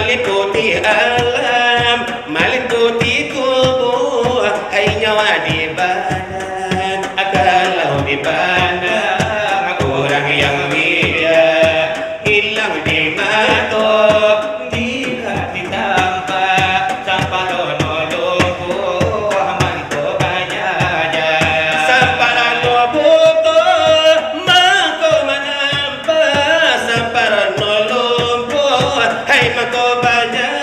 meliputi alam, meliputi tubuh, hai nyawa di badan, kalau di badan orang yang bijak hilang di mata, di hati tanpa sampai dono lumpuh mantu banyak sampai dono butuh mako menampak sampai dono lumpuh hai mako banyak.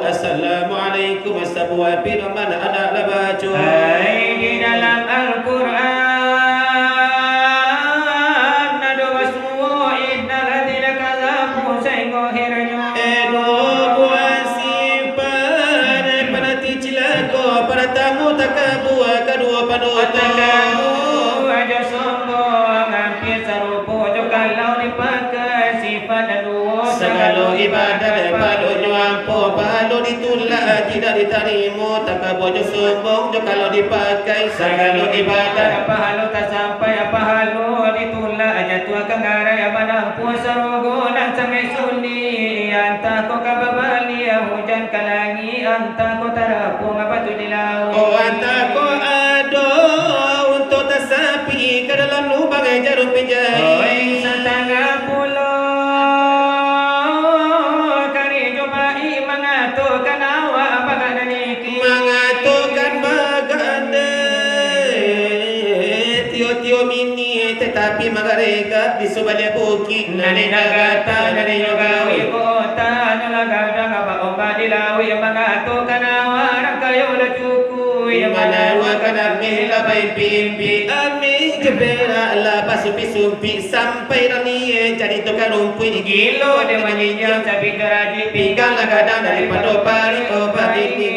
Assalamualaikum warahmatullahi wabarakatuh. Ada baca di dalam Al-Quran ada wasmu innal ladzina kadzabu sayqahirun buat simpan pada cilaka para tamu takabu kedua panutan aja sombong hampir serupa kalau dipakai sifat dan dua segala ibadah palu nyampo palu ditolak tidak diterima takabu sombong kalau dipakai segala ibadah pahala tak sampai pahala ditolak jatuh ke ngarai manampu serogo dan sangai sunyi antah ko kababali hujan kalangi antah ko tarapung apa tu di laut antah ko ado untuk tersapi ke dalam lubang jarum pinjai setengah pulau kari cobai mengaturkan awak bagan niki mengaturkan bagan tio mini tetapi mereka di sebelah bukit nani nagata nani yogawi kota nalagadang apa obat dilawi mengaturkan awak kayo la cukui mana wakana mila bai pimpi ami jebera la pasumpi sampai rani jadi tukang rumput gilo dia menyinyam sapi geraji pinggang lagadang daripada pari obat ini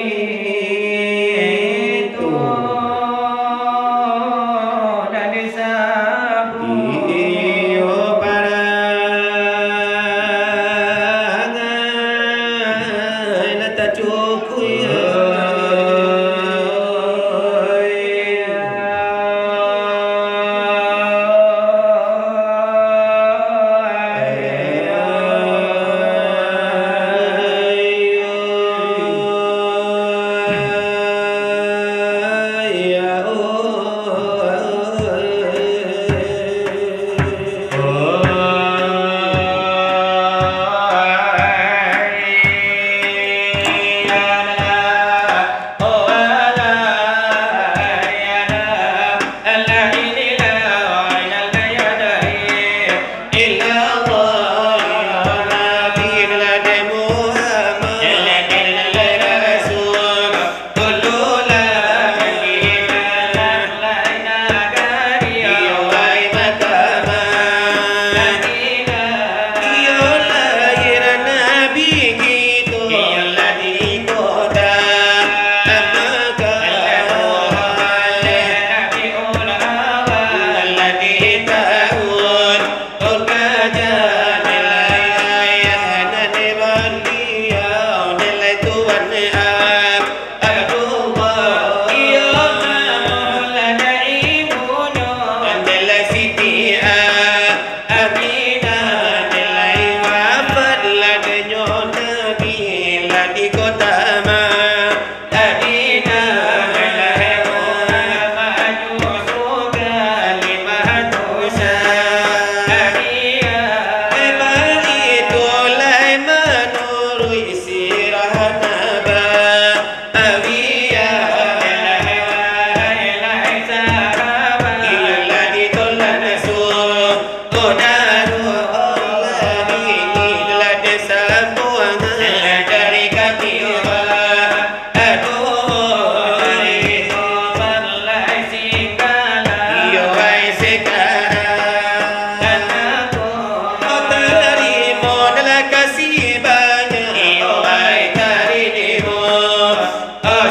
kasih banyak Wahai karinimu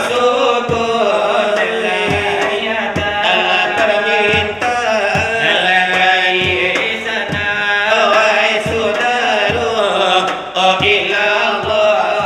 syukur Allah permintaan Wahai saudara ilallah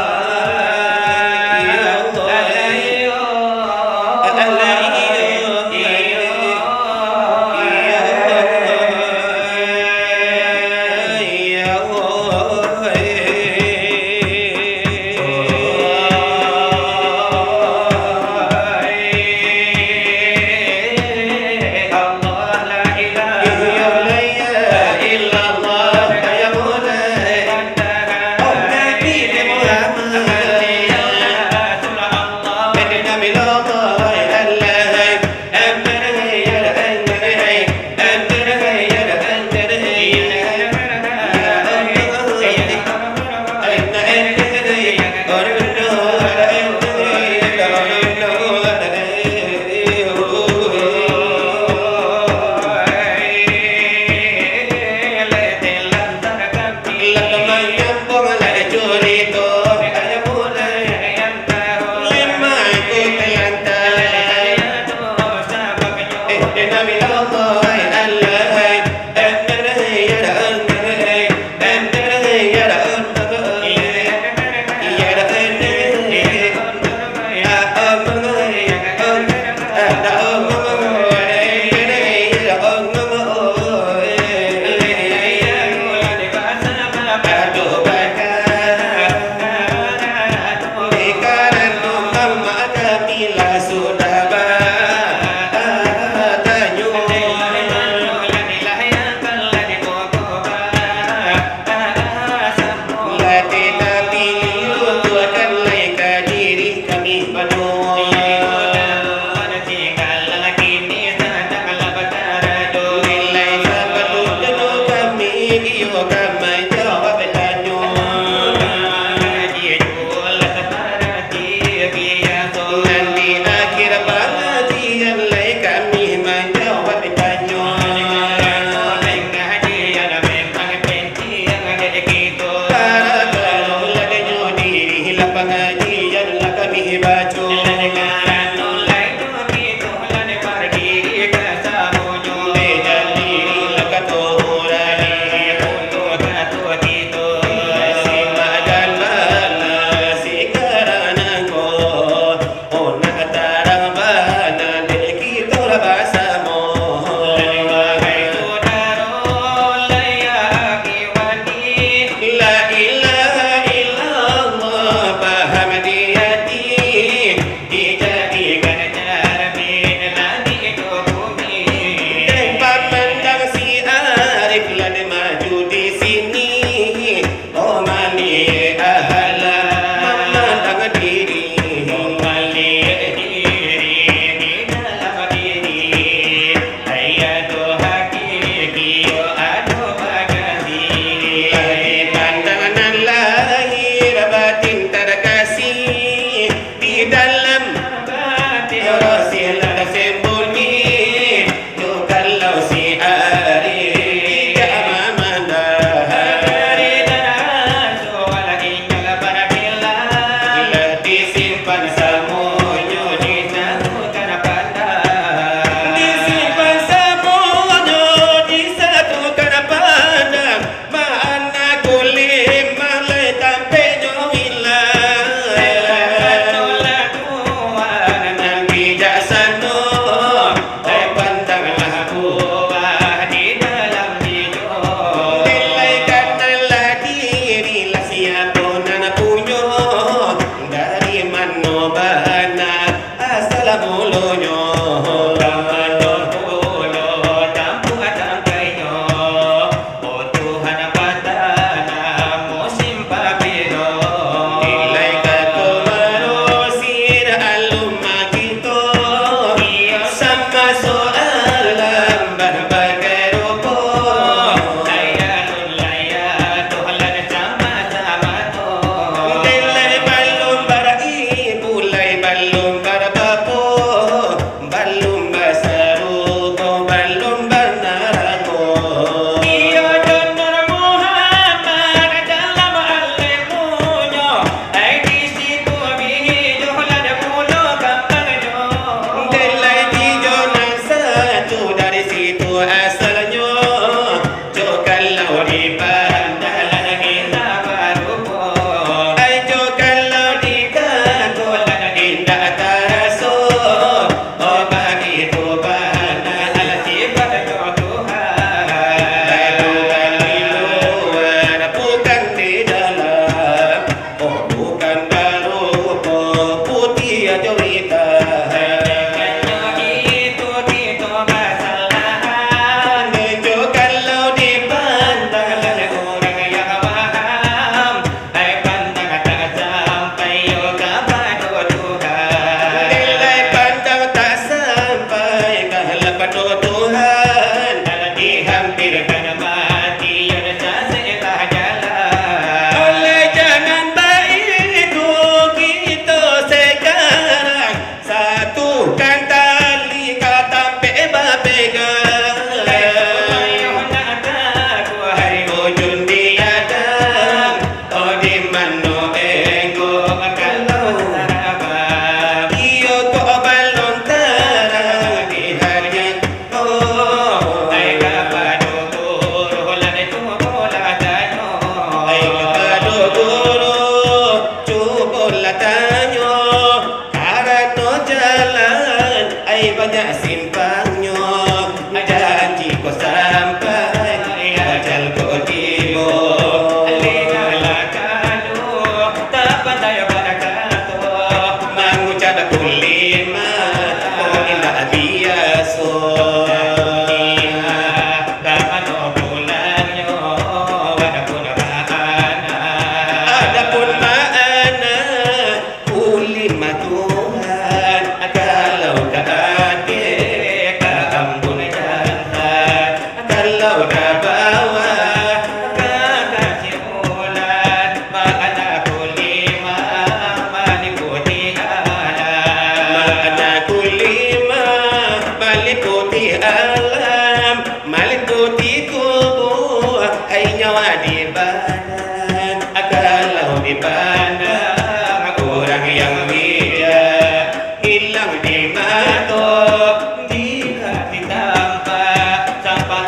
banyak simpangnya, janji kau sampai, ajal kau tiba. Alingala kalu, tak pandai berkata, Mengucap kulima, oh indah biasa. Adapun makna kulima Tuhan, kalau keadil keambun jantan, kalau dah bawa kekasih bulan, makna kulima meliputi alam. makna kulima meliputi alam, meliputi tubuh, hai nyawa di badan. Kalau di badan orang yang bijak, hilang di mata, Jika ditambah sampai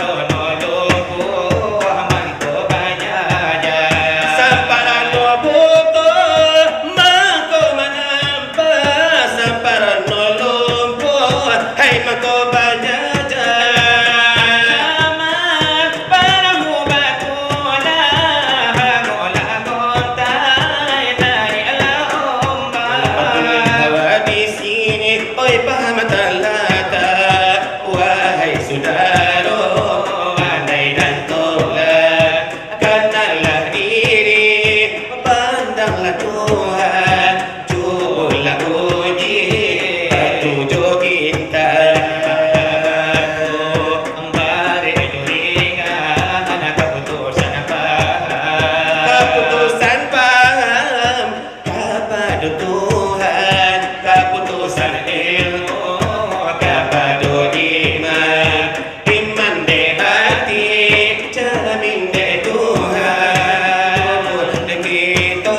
lumpuh, mantu banyak. samparan no butuh, mako menampak, samparan no lumpuh, hai mako banyak. Aman paramu batulah, mula kontai nai Apabila hawa di sini, oi paham talata, wahai saudara, andai dan tolak, kenallah diri, pandanglah Tuhan, cubalah uji, tujuh kita. Keputusan paham kepada Tuhan, keputusan ilmu kepada iman, iman di hati, cermin di Tuhan, kita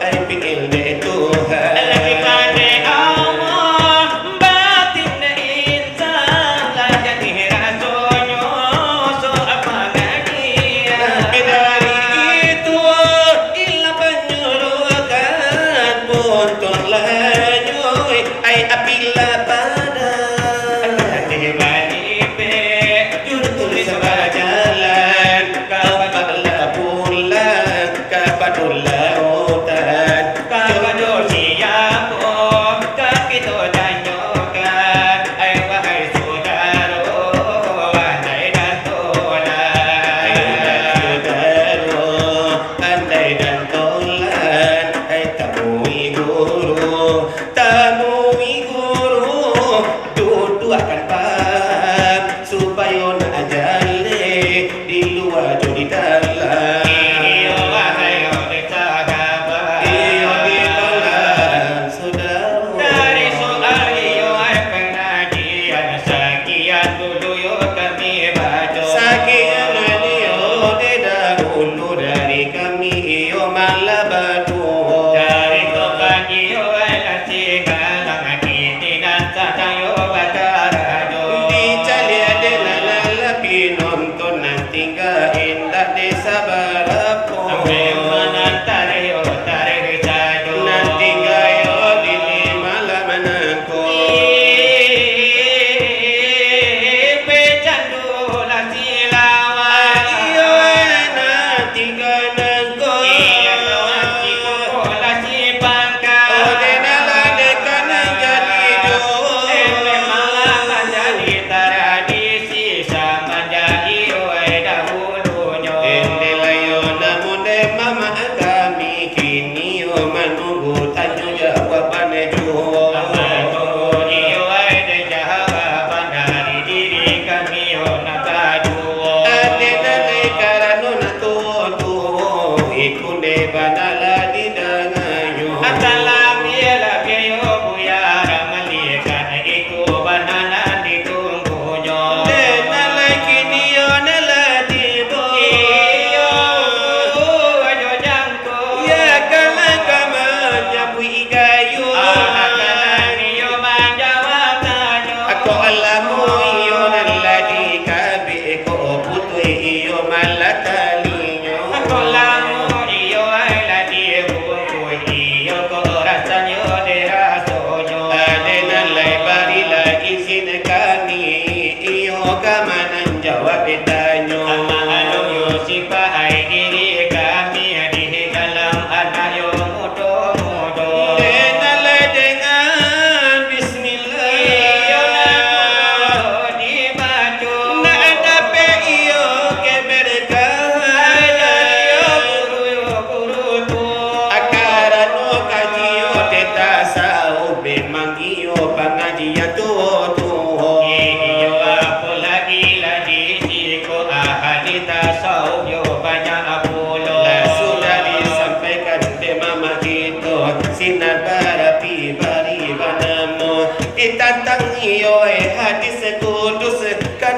ai pikir di Tuhan. Lagi pada Allah, batin insan lah jadi rasanya, so apa dia? Dari itu ilah penyuruhkan pun tolak nyoi ai apila pada tulis jalan kapalah pulang kapadulah hutan Kapan siapa kita tanyakan, ai wahai saudara, andai dan tolak. andai dan tolak ai temui guru duduk akan paham supaya nak ajale di luar jodi dalam. Wahai orang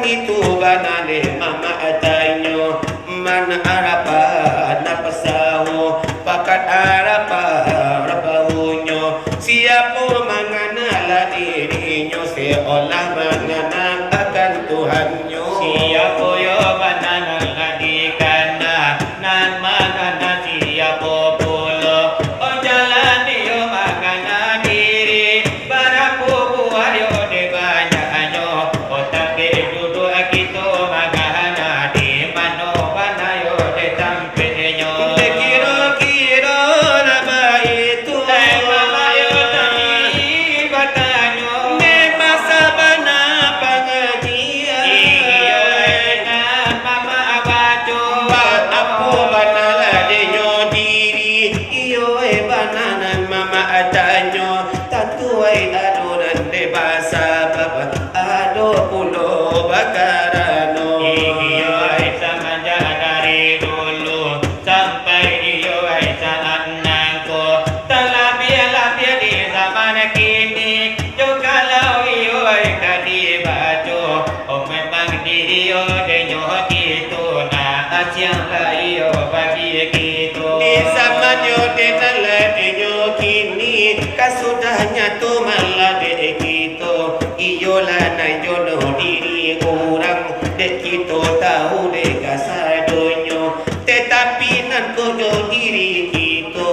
itu banane mama atanyo mana arapa napasawo pakat arapa rapahunyo siapo manganala dirinya seolah mengenang akan Tuhannya siapo yo bananang adikana nan mangana siapo pulo o jalani yo mangana diri barapu buayo de banyak anyo o tampe dudu akito magana di mano banayo de tampe nyo de kiro-kiro naba itu mama yo tami batanyo me masa bana pengajian iyo enan mama abajo Apo banala denyo diri iyo bananan mama atanyo tatuai adonan de basa baba ado pulo bakarano iyo samanja dari dulu sampai iyo saanangko talabia di zaman kini jo kalau iyo kadi bajo oh memang diri yo denyo gitu na asyang la iyo bagi gitu di zaman yo denala denyo kini kasudahnya tu malah de kito iyo lana yo no diri orang de kito tahu de kasadonyo tetapi nan kojo diri kito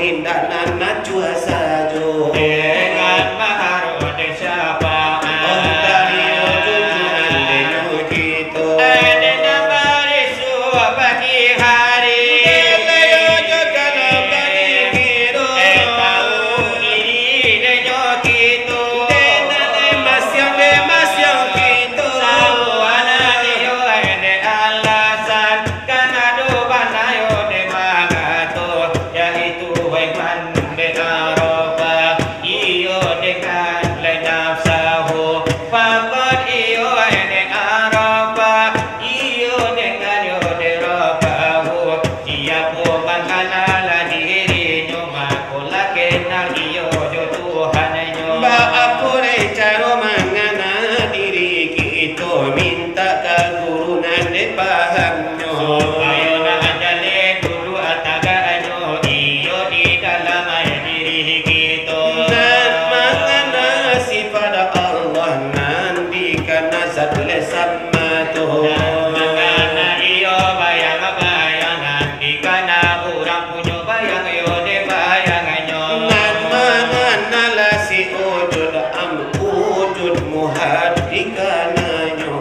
indah nan najwa sajo dengan maharo de siapa dari yo junjungan denyo kito ada nambari suwa pagi hari Delayo jo kalau kali kiro tahu ini denyo gitu denale masyang kito sawana diyo de alasan karena do banayo de magato yaitu waiman de aroba iyo dengan lenafsahu fakot iyo de aroba iyo dengan yo de robahu siapo mangalala diri nyo makula kenal iyo jo Tuhan nyo Ba apure caro mangana diri kito minta kagurunan de pahamnyo supaya na anjale dulu ataga anyo iyo di dalam diri gitu nan mangana sifat Allah nan dikana sadle sammato mangana iyo bayang-bayangan di kana urang punyo bayang yo de bayang anyo nan mangana la si ujud am ujud muhaddikananyo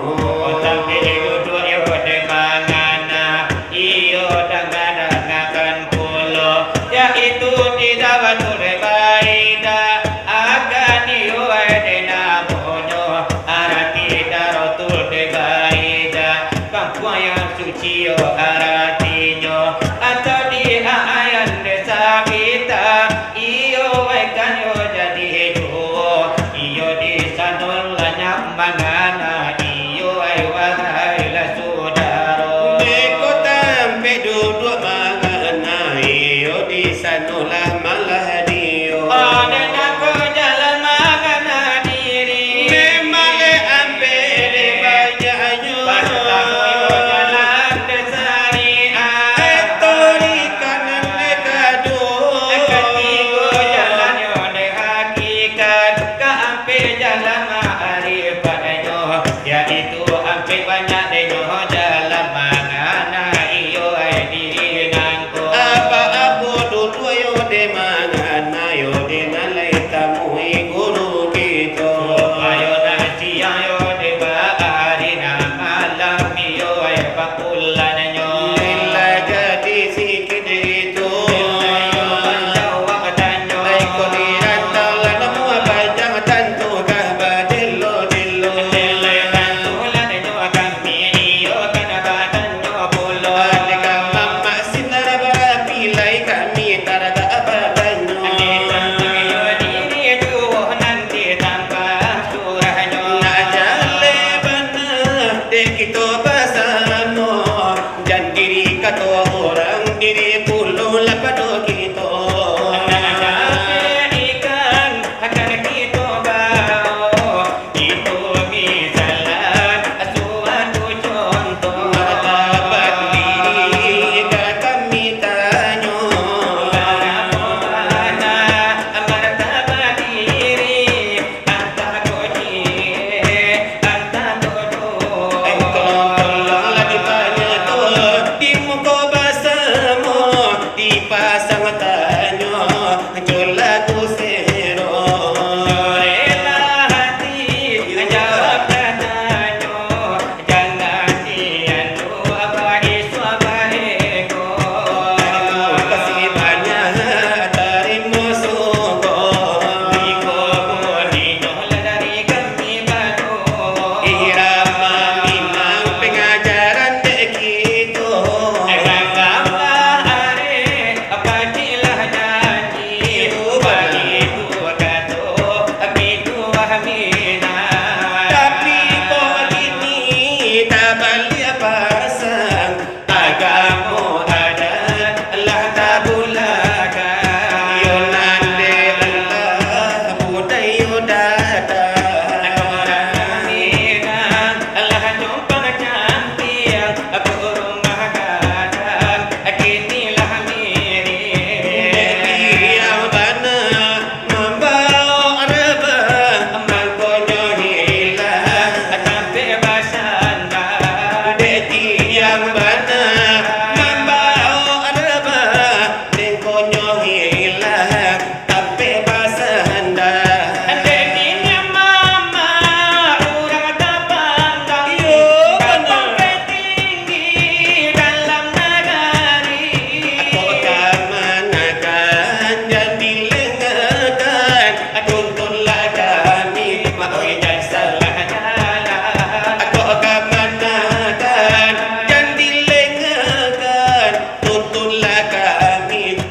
tapi duduk yo de mangana iyo dangan pulo yaitu di dawan ure baida akan iyo de namonyo arati darotul de baida kampung yang suci yo aratinyo atau di ayan desa kita iyo kan yo jadi hidup iyo di sanul lanyak mangana iyo wahai la sudaro Deko tampe duduk mangana iyo di sanulah malah dio Onen aku jalan mangana diri memang ampe de banyak Bartamu yo jalan desariah etori kanan de kado Ketigo jalan yo de hakikat Ka ampe jalan ma'arifat nyo Yaitu ampe banyak de nyo jalan mangana iyo ay diri nangko apa abu duduk yo de pasang tanyo lagu sero rela hati jawab dananyo jangan diandu apa isu apa ego kasih banyak tarimo suko iko bodinyo dari kami batu irama minang pengajaran begitu tapi kok gini tak balik pasang agamo ada Allah tak bulakan yonande Allah budayo datang yang bana membawa reba mangkonyo hilang deti yang bana membawa reba mangkonyo hilang tapi basanda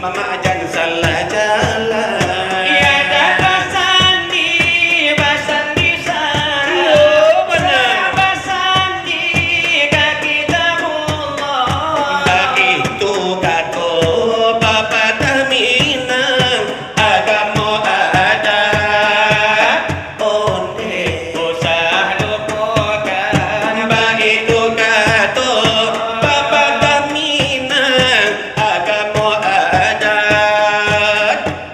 Mama jangan salah jalan. Ya basandi sana. Oh, benar. Basandi kaki tabullah. Itu kato Papa Taminang agamo ada onde Usah lupakan. itu kato Papa Taminang agamo ada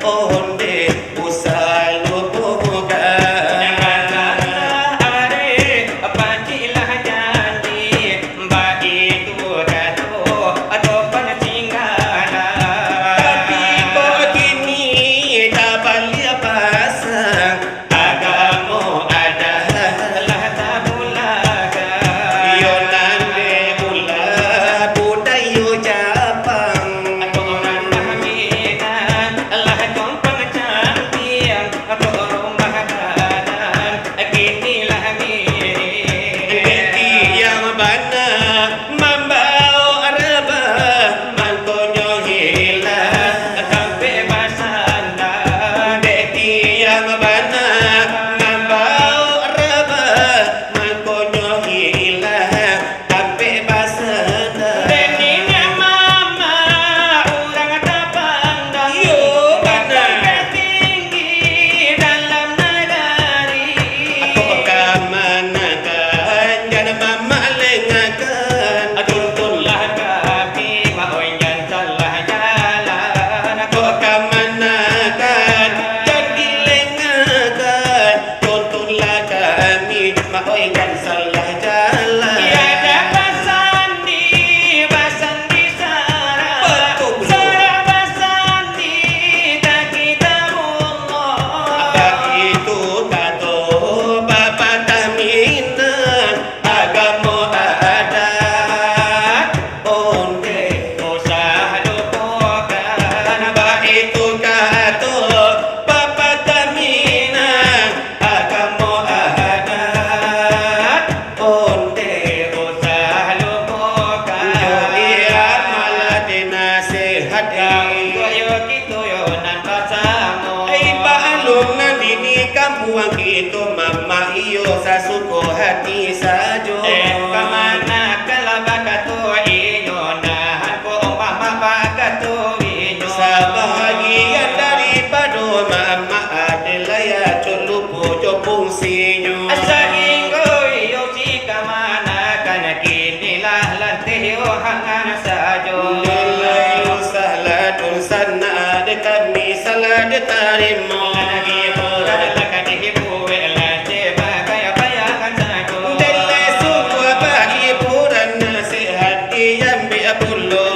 onde usah lupakan tapi kok gini tak balik pasang agamo ada yonande mula budayo Japang deti yang bana membawa reba mangkonyo hilang deti yang bana membawa reba mangkonyo hilang tapi basanda yo bana aku kamanakan jangan mamalengakan aku kamanakan jadi lengakan tuntunlah kami maoi kan salah jalan itu kato Papa Taminang agamo ada onde itu kato Papa Taminang agamo ada onde iya malah dinasehat ay baalong na dini kampuang kito mama iyo sa suko hati sajo sa bahagian daripada mama adelaya colupo jopong sinyo Nalayo saladun sana de kami salad tarimo Dele suku bagi puran nasihat yang biapulo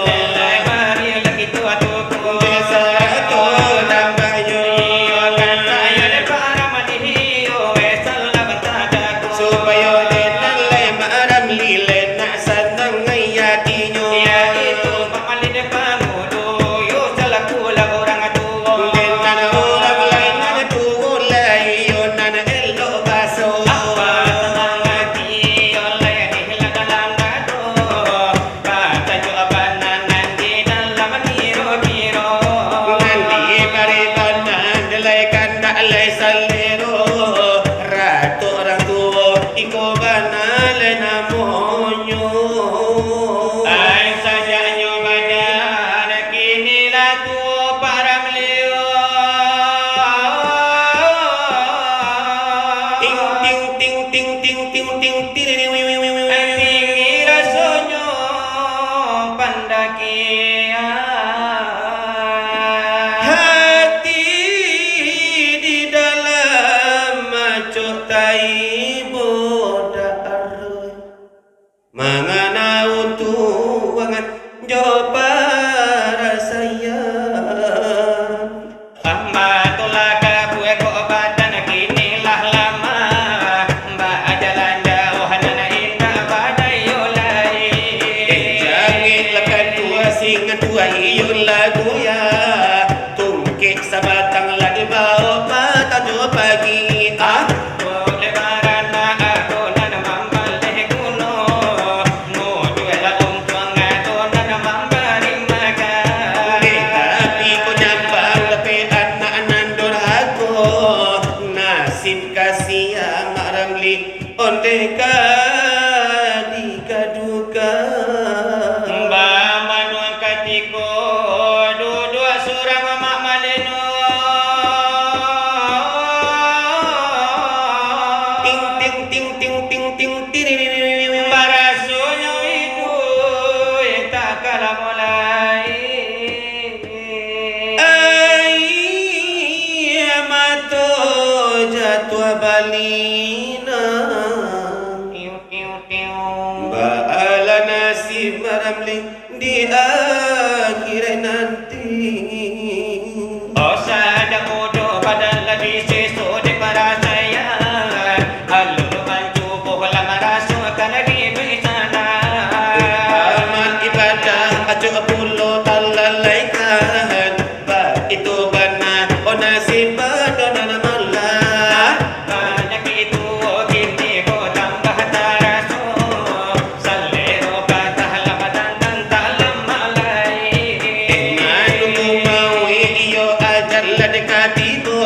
lah tua para melio. Tinggi rasanya pandakian. Hati di dalam macuk tai bodar manganau tuangan jo para sayang. Ahmadullah kabue ko badan kini lah lama. Mbak jalan jauh nana indah badai yolai. Jangan lekan tua singa tua iyun lagu ya. Tungkik sabatang lagi bau mata jo pagi ah. Boleh marana aku nana mambaleh kuno. Mujuela tuang aku nana mambari makan. Tapi ko nyambang lepe anak-anak dorhago. Nasib kasih yang ramli onde ka dikaduka. Mbak manuang katiko dua surang mak maleno. Ting ting ting ting ting ting tiririririririr. Barasunya itu tak kalah mulai. Ai amato jatuh balina. Tiu tiu tiu. Ba'ala nasib maramli di akhir nanti. Oh sada mudo badan lagi sesu di para saya. Alulu manju bola marasu akan lagi bersana. Amal ibadah acuh pulo talalaikan. Ba itu benar oh nasib badana malah. Banyak itu kini ko tambah tarasu. Salero patah lamadan dan talam malai. Manunggu mau iyo ajar la dekati bo.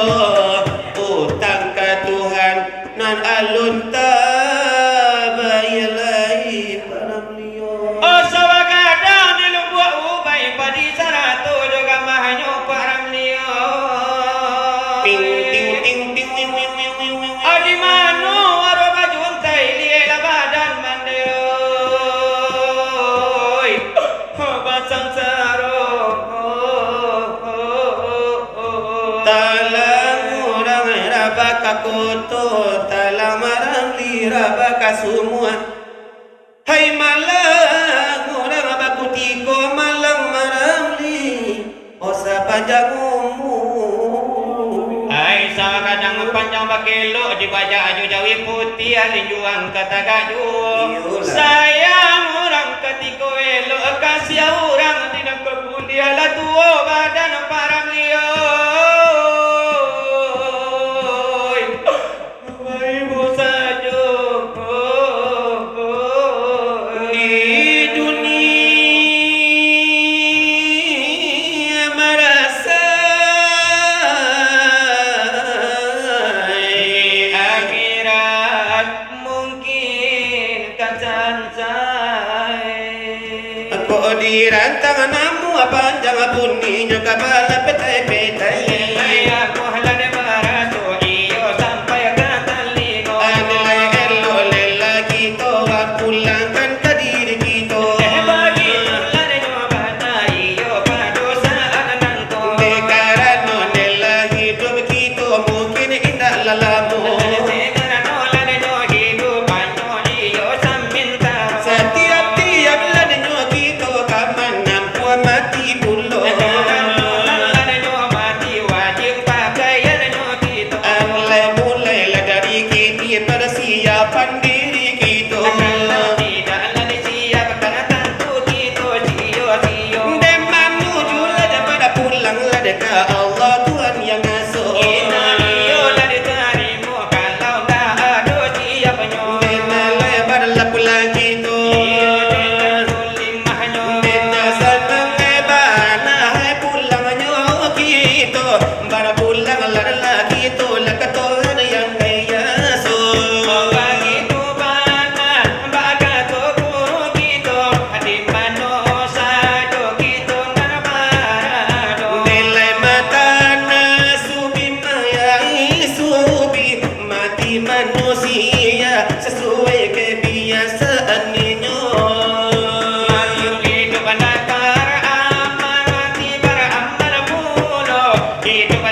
Utang ke Tuhan nan alun tabayalai paramliyo. Oh sawagadang di lubuk ubai padi saratu juga mahanyo parang liyo. Ting ting ting ting wing wing wing wing wing. Oh di mano aro bajuntai liye labadan mandeoy. Oh basang saro. Talang orang rabaka koto, talang maramli rabaka semua. Hai malang orang bakutiko malang maramli, osa pajagumu. Ai sa kadang panjang bakelo di baja aju jawi putih alinjuang kata gaju. Iyalah. Sayang orang ketiko elo kasih orang tidak kebun dia lah tuo badan param liyo. Ibu saja. Di dunia merasa Akhirat mungkin kan sansai. aku di rantang namu panjang bunyinya kabala petai-petai. Aku halan barato iyo sampai ke telingo. Adilai elo lelaki to pulangkan ke diri kita. Bagi bulan nyobata iyo padosaan nangko. Bekarano nela hidup kita mungkin indah lalamu. Sekarang olan nyo hidup anyo iyo samin taro. Setiap-tiap ladanya kita kaman nampu mati pulo. Olan nyo mati wajib pakaian nyo kita. Mulai lah dari kini persiapan diri kita. Tidak lagi siap karena tentu kita siyo-siyo. Demam menuju lah daripada pulang lah dekat Allah Tuhan yang ngasuh. Kita iyo lah diterima kalau tak ada siapnya. Bena lebar lah pulang kita. Iyo diterima nyo. Bena senang lebana hai pulangnya kita. Bara pulang lah kita lah ke Tuhan yang ngasuh. Bagi tubana baga toko kita di mana saja kita ngarmara.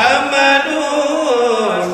Muhammadun